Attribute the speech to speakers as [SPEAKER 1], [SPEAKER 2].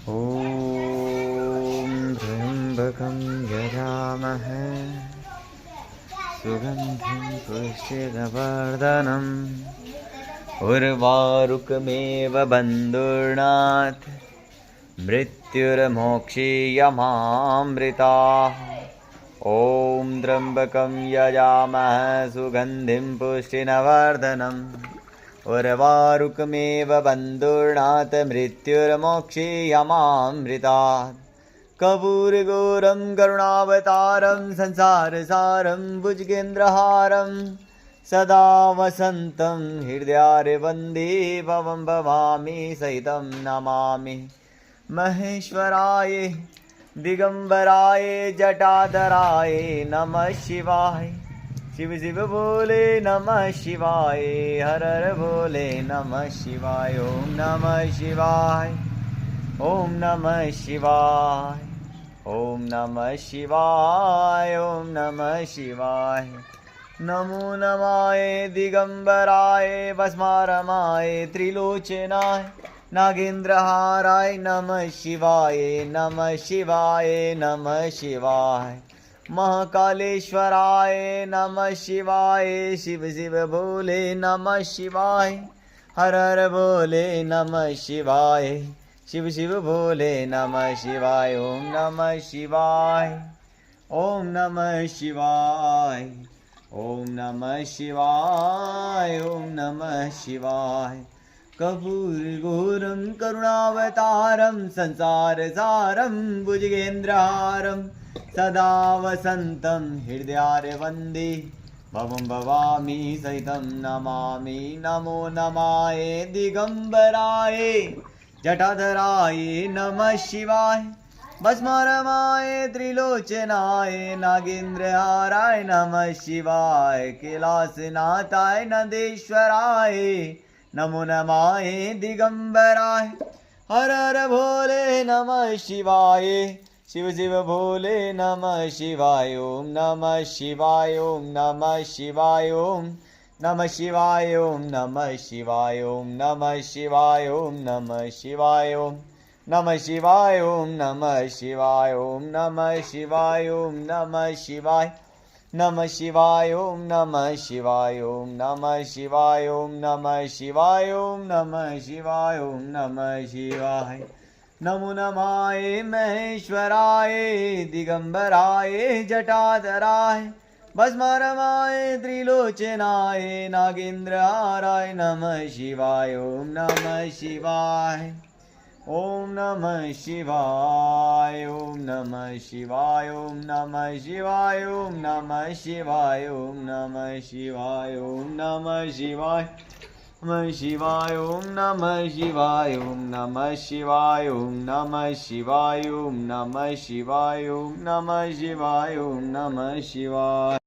[SPEAKER 1] ॐ त्र्यम्बकं यजामहे सुगन्धिं पुष्टिवर्धनम् उर्वारुकमेव बन्धुर्नाथ मृत्युर्मोक्षीयमामृताः। ॐ त्र्यम्बकं यजामहे सुगन्धिं पुष्टिवर्धनम् उर्वारुकमेव बन्धुर्नाथ मृत्युर्मोक्षीयमामृतात्। कपूरगौरं करुणावतारं संसारसारं भुजगेन्द्रहारं सदा वसन्तं हृदयारे वन्दे भवं भवामि सहितं नमामि। महेश्वराय दिगंबराय जटाधराय नमः शिवाय। शिव शिव भोले नमः शिवाय, हर हर भोले नमः शिवाय। ओम नमः शिवाय, ओम नमः शिवाय, ओम नमः शिवाय, ओम नमः शिवाय। नमो नमाय दिगंबराय भस्मारमाय त्रिलोचनाय नागेंद्रहाराय नमः शिवाय, नमः शिवाय, नमः शिवाय। महाकालेश्वराय नमः शिवाय। शिव शिव भोले नमः शिवाय, हर हर भोले नमः शिवाय। शिव शिव भोले नमः शिवाय। ओम नमः शिवाय, ओम नमः शिवाय, ओम नमः शिवाय, ओम नमः शिवाय। कपूरगौरं करुणावतारं संसारसारं भुजगेन्द्रहारं सदा वसन्तं हृदयारे वन्दे भवं भवामि सहितं नमामि। नमो नमाय दिगंबराय जटाधराय नमः शिवाय। भस्मारमाय त्रिलोचनाय नागेंद्रहाराय नमः शिवाय। कैलासनाथाय नंदेश्वराय नमो नमाय दिगंबराय। हर हर भोले नमः शिवाय। शिव शिव भोले नमः शिवाय। ओम नमः शिवाय, ओम नमः शिवाय, ओम नमः शिवाय, ओम नमः शिवाय, ओम नमः शिवाय, ओम नमः शिवाय, ओम नमः शिवाय, ओम नमः शिवाय, ओम नमः शिवाय, ओम नमः शिवाय, नमः शिवाय, ओम नमः शिवाय, ओम नमः शिवाय, ओम नमः शिवाय, ओम नमः शिवाय, ओम नमः शिवाय। नमो नमाय महेश्वराय दिगंबराय जटाधराय भस्मारमाय त्रिलोचनाय नागेंद्रहाराय नमः शिवाय। ओम नमः शिवाय, ओम नमः शिवाय, ओम नमः शिवाय, ओम नमः शिवाय, ओम नमः शिवाय, ओम नमः शिवाय, ओम नमः शिवाय, नमः शिवाय, ओम नमः शिवाय, ओम नमः शिवाय, ओम नमः शिवाय, ओम नमः शिवाय, ओम नमः शिवाय, ओम नमः शिवाय।